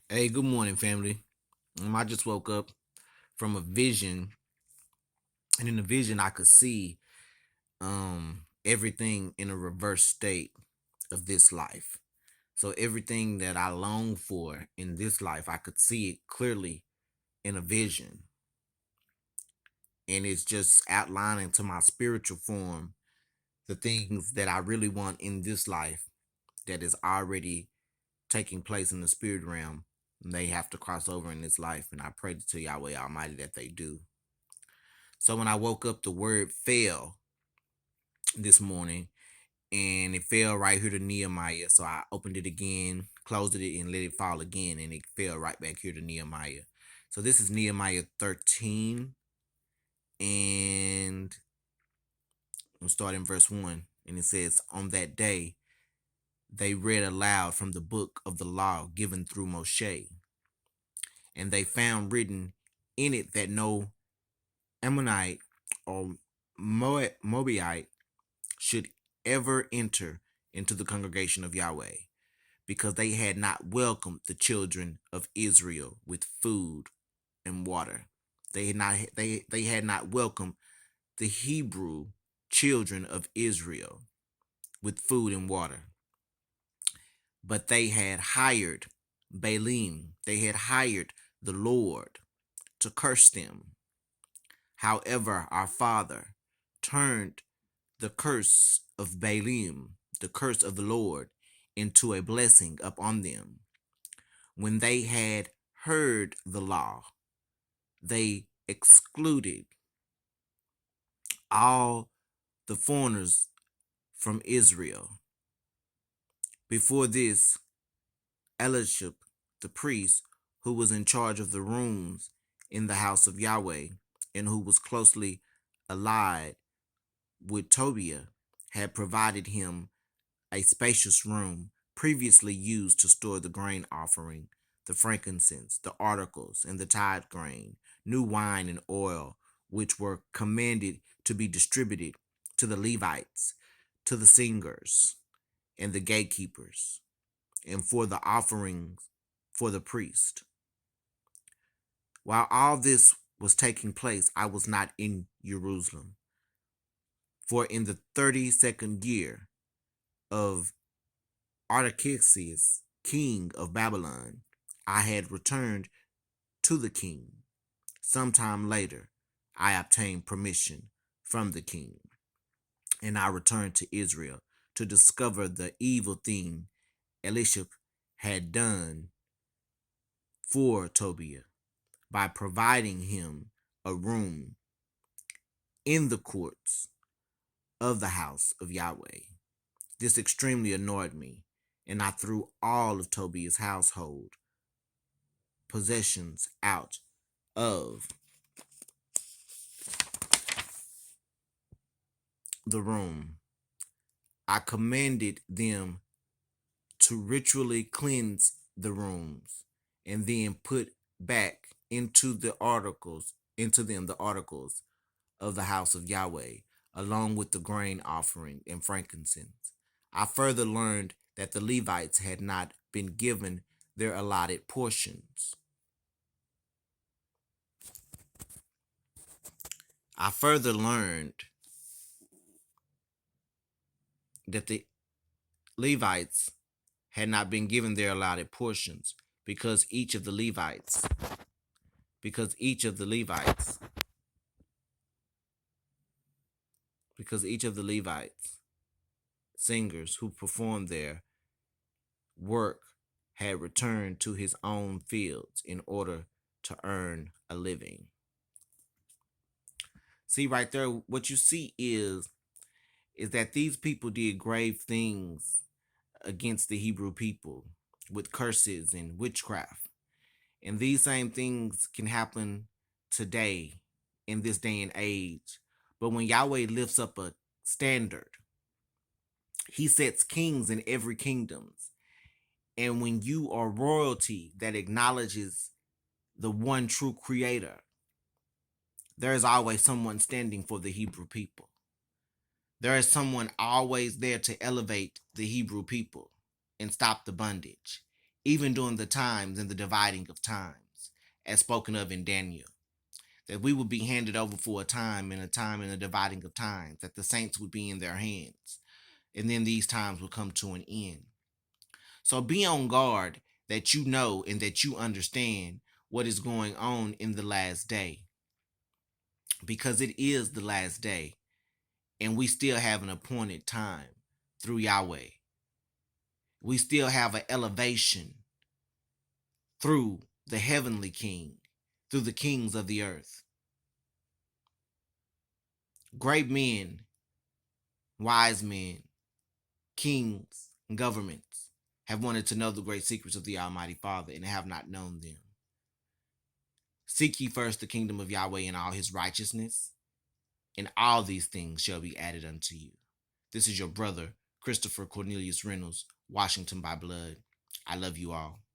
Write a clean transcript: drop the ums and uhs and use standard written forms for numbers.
Hey, good morning, family. I just woke up from a vision, and in the vision, I could see everything in a reverse state of this life. So everything that I long for in this life, I could see it clearly in a vision, and it's just outlining to my spiritual form the things that I really want in this life that is already taking place in the spirit realm. And they have to cross over in this life, and I pray to Yahweh Almighty that they do. So when I woke up, the word fell this morning, and it fell right here to Nehemiah. So I opened it again, closed it, and let it fall again, and it fell right back here to Nehemiah. So this is Nehemiah 13, and we'll start in verse 1. And it says, "On that day, they read aloud from the book of the law given through Moshe, and they found written in it that no Ammonite or Moabite should ever enter into the congregation of Yahweh, because they had not welcomed the children of Israel with food and water. They had not welcomed the Hebrew children of Israel with food and water, but they had hired Baalim. They had hired the Lord to curse them. However, our father turned the curse of Baalim, the curse of the Lord, into a blessing upon them. When they had heard the law, they excluded all the foreigners from Israel. Before this, Elishib, the priest, who was in charge of the rooms in the house of Yahweh, and who was closely allied with Tobiah, had provided him a spacious room previously used to store the grain offering, the frankincense, the articles, and the tithe grain, new wine and oil, which were commanded to be distributed to the Levites, to the singers, and the gatekeepers, and for the offerings for the priest. While all this was taking place, I was not in Jerusalem, for in the 32nd year of Artaxerxes, king of Babylon, I had returned to the king. Sometime later, I obtained permission from the king, and I returned to Israel to discover the evil thing Elishib had done for Tobiah by providing him a room in the courts of the house of Yahweh. This extremely annoyed me, and I threw all of Tobiah's household possessions out of the room. I commanded them to ritually cleanse the rooms, and then put back into them the articles of the house of Yahweh, along with the grain offering and frankincense. I further learned that the Levites had not been given their allotted portions. I further learned that the Levites had not been given their allotted portions, because each of the Levites, because each of the Levites, because each of the Levites, singers who performed their work, had returned to his own fields in order to earn a living. See right there, what you see is that these people did grave things against the Hebrew people with curses and witchcraft. And these same things can happen today in this day and age. But when Yahweh lifts up a standard, he sets kings in every kingdom. And when you are royalty that acknowledges the one true creator, there is always someone standing for the Hebrew people. There is someone always there to elevate the Hebrew people and stop the bondage. even during the times and the dividing of times, as spoken of in Daniel, that we would be handed over for a time and a dividing of times, that the saints would be in their hands, and then these times would come to an end. So be on guard that you know and that you understand what is going on in the last day, because it is the last day and we still have an appointed time through Yahweh. We still have an elevation through the heavenly king, through the kings of the earth. Great men, wise men, kings, and governments have wanted to know the great secrets of the Almighty Father and have not known them. Seek ye first the kingdom of Yahweh and all his righteousness, and all these things shall be added unto you. This is your brother, Christopher Cornelius Reynolds, Washington by blood. I love you all.